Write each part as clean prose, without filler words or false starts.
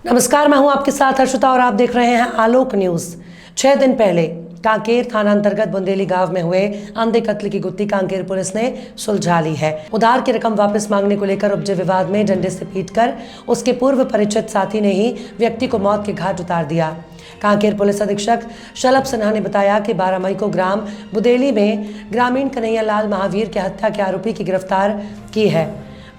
नमस्कार, मैं हूं आपके साथ हर्षिता और आप देख रहे हैं आलोक न्यूज। 6 दिन पहले कांकेर थाना अंतर्गत बुंदेली गांव में हुए अंधे कत्ल की गुत्थी कांकेर पुलिस ने सुलझा ली है। उधार की रकम वापस मांगने को लेकर उपजे विवाद में डंडे से पीटकर उसके पूर्व परिचित साथी ने ही व्यक्ति को मौत के घाट उतार दिया। कांकेर पुलिस अधीक्षक शलभ सिन्हा ने बताया कि 12 मई को ग्राम बुंदेली में ग्रामीण कन्हैया लाल महावीर की हत्या के आरोपी की गिरफ्तार की है।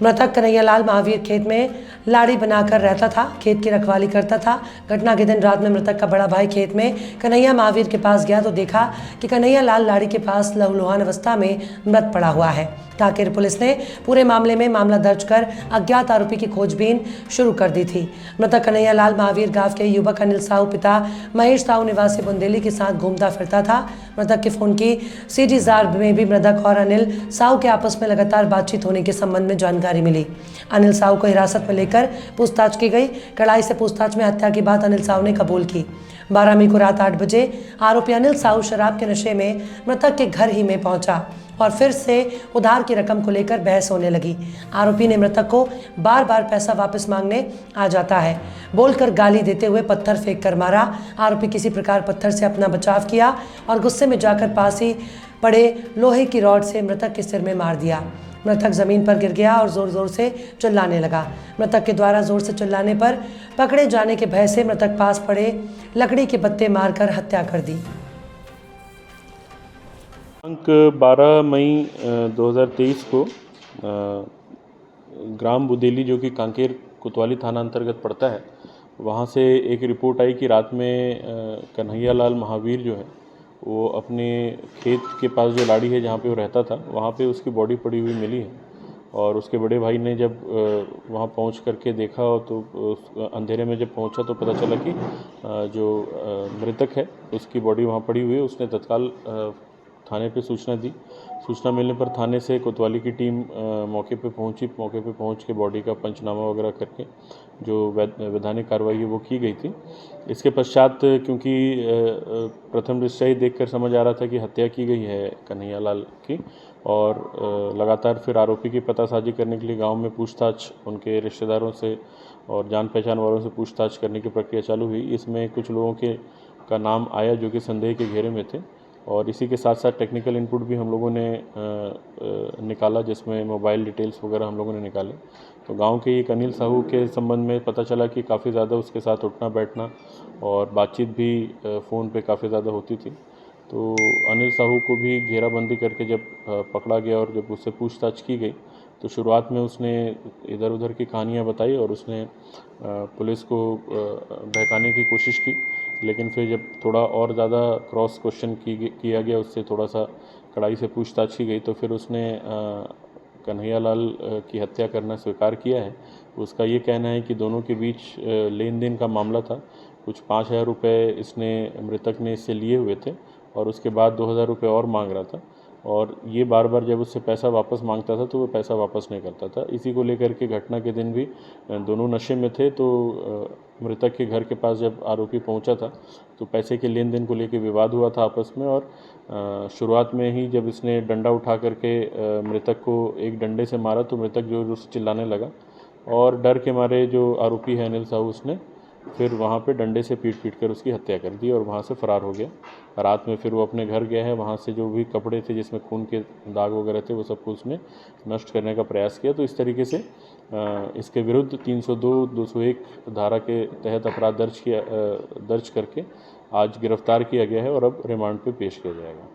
मृतक कन्हैया लाल महावीर खेत में लाड़ी बनाकर रहता था, खेत की रखवाली करता था। घटना के दिन रात में मृतक का बड़ा भाई खेत में कन्हैया महावीर के पास गया तो देखा कि कन्हैया लाल लाड़ी के पास लहूलुहान अवस्था में मृत पड़ा हुआ है। कांकेर पुलिस ने पूरे मामले में मामला दर्ज कर अज्ञात आरोपी की खोजबीन शुरू कर दी थी। मृतक कन्हैया लाल महावीर गांव के युवक अनिल साहू पिता महेश साहू निवासी बुंदेली के साथ घूमता फिरता था। मृतक के फोन की सीडी जार में भी मृतक और अनिल साहू के आपस में लगातार बातचीत होने के संबंध में जानकारी मिली। अनिल साहू को हिरासत में लेकर पूछताछ की गई। कड़ाई से पूछताछ में हत्या की बात अनिल साहू ने कबूल की। 12 मई को रात 8 बजे आरोपी अनिल साहू शराब के नशे में मृतक के घर ही में पहुंचा और फिर से उधार की रकम को लेकर बहस होने लगी। आरोपी ने मृतक को बार बार पैसा वापस मांगने आ जाता है बोलकर गाली देते हुए पत्थर फेंक कर मारा। आरोपी किसी प्रकार पत्थर से अपना बचाव किया और गुस्से में जाकर पास ही पड़े लोहे की रॉड से मृतक के सिर में मार दिया। मृतक जमीन पर गिर गया और जोर जोर से चिल्लाने लगा। मृतक के द्वारा जोर से चिल्लाने पर पकड़े जाने के भय से मृतक पास पड़े लकड़ी के पत्ते मारकर हत्या कर दी। दिनांक 12 मई 2023 को ग्राम बुंदेली जो कि कांकेर कोतवाली थाना अंतर्गत पड़ता है, वहाँ से एक रिपोर्ट आई कि रात में कन्हैया लाल महावीर जो है वो अपने खेत के पास जो लाड़ी है जहाँ पे वो रहता था, वहाँ पे उसकी बॉडी पड़ी हुई मिली है। और उसके बड़े भाई ने जब वहाँ पहुँच करके देखा तो अंधेरे में जब पहुँचा तो पता चला कि जो मृतक है उसकी बॉडी वहाँ पड़ी हुई है। उसने तत्काल थाने पे सूचना दी। सूचना मिलने पर थाने से कोतवाली की टीम मौके पे पहुंची। मौके पे पहुंच के बॉडी का पंचनामा वगैरह करके जो वैधानिक कार्रवाई है वो की गई थी। इसके पश्चात क्योंकि प्रथम दृष्टया ही देखकर समझ आ रहा था कि हत्या की गई है कन्हैया लाल की, और लगातार फिर आरोपी की पतासाजी करने के लिए गाँव में पूछताछ उनके रिश्तेदारों से और जान पहचान वालों से पूछताछ करने की प्रक्रिया चालू हुई। इसमें कुछ लोगों का नाम आया जो कि संदेह के घेरे में थे, और इसी के साथ साथ टेक्निकल इनपुट भी हम लोगों ने निकाला, जिसमें मोबाइल डिटेल्स वगैरह हम लोगों ने निकाले। तो गांव के एक अनिल साहू के संबंध में पता चला कि काफ़ी ज़्यादा उसके साथ उठना बैठना और बातचीत भी फ़ोन पे काफ़ी ज़्यादा होती थी। तो अनिल साहू को भी घेराबंदी करके जब पकड़ा गया और जब उससे पूछताछ की गई तो शुरुआत में उसने इधर उधर की कहानियाँ बताई और उसने पुलिस को बहकाने की कोशिश की। लेकिन फिर जब थोड़ा और ज़्यादा क्रॉस क्वेश्चन किया गया, उससे थोड़ा सा कड़ाई से पूछताछ की गई, तो फिर उसने कन्हैया लाल की हत्या करना स्वीकार किया है। उसका ये कहना है कि दोनों के बीच लेन देन का मामला था। कुछ 5,000 रुपये इसने मृतक ने इससे लिए हुए थे और उसके बाद 2,000 रुपये और मांग रहा था, और ये बार बार जब उससे पैसा वापस मांगता था तो वो पैसा वापस नहीं करता था। इसी को लेकर के घटना के दिन भी दोनों नशे में थे। तो मृतक के घर के पास जब आरोपी पहुंचा था तो पैसे के लेन देन को लेकर विवाद हुआ था आपस में, और शुरुआत में ही जब इसने डंडा उठा करके मृतक को एक डंडे से मारा तो मृतक जो उससे चिल्लाने लगा, और डर के मारे जो आरोपी है अनिल साहू उसने फिर वहाँ पे डंडे से पीट कर उसकी हत्या कर दी और वहाँ से फ़रार हो गया। रात में फिर वो अपने घर गया है, वहाँ से जो भी कपड़े थे जिसमें खून के दाग वगैरह थे वो सबको उसने नष्ट करने का प्रयास किया। तो इस तरीके से इसके विरुद्ध 302, 201 धारा के तहत अपराध दर्ज करके आज गिरफ्तार किया गया है और अब रिमांड पे पेश किया जाएगा।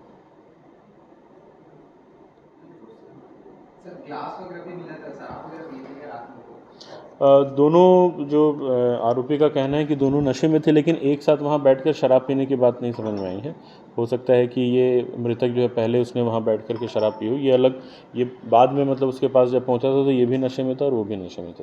सर, ग्लास वगैरह भी मिला था, सर आप वगैरह पी थे रात में? दोनों जो आरोपी का कहना है कि दोनों नशे में थे, लेकिन एक साथ वहाँ बैठकर शराब पीने की बात नहीं समझ में आई है। हो सकता है कि ये मृतक जो है पहले उसने वहाँ बैठ कर के शराब पी हो, ये अलग, ये बाद में मतलब उसके पास जब पहुँचा था तो ये भी नशे में था और वो भी नशे में था।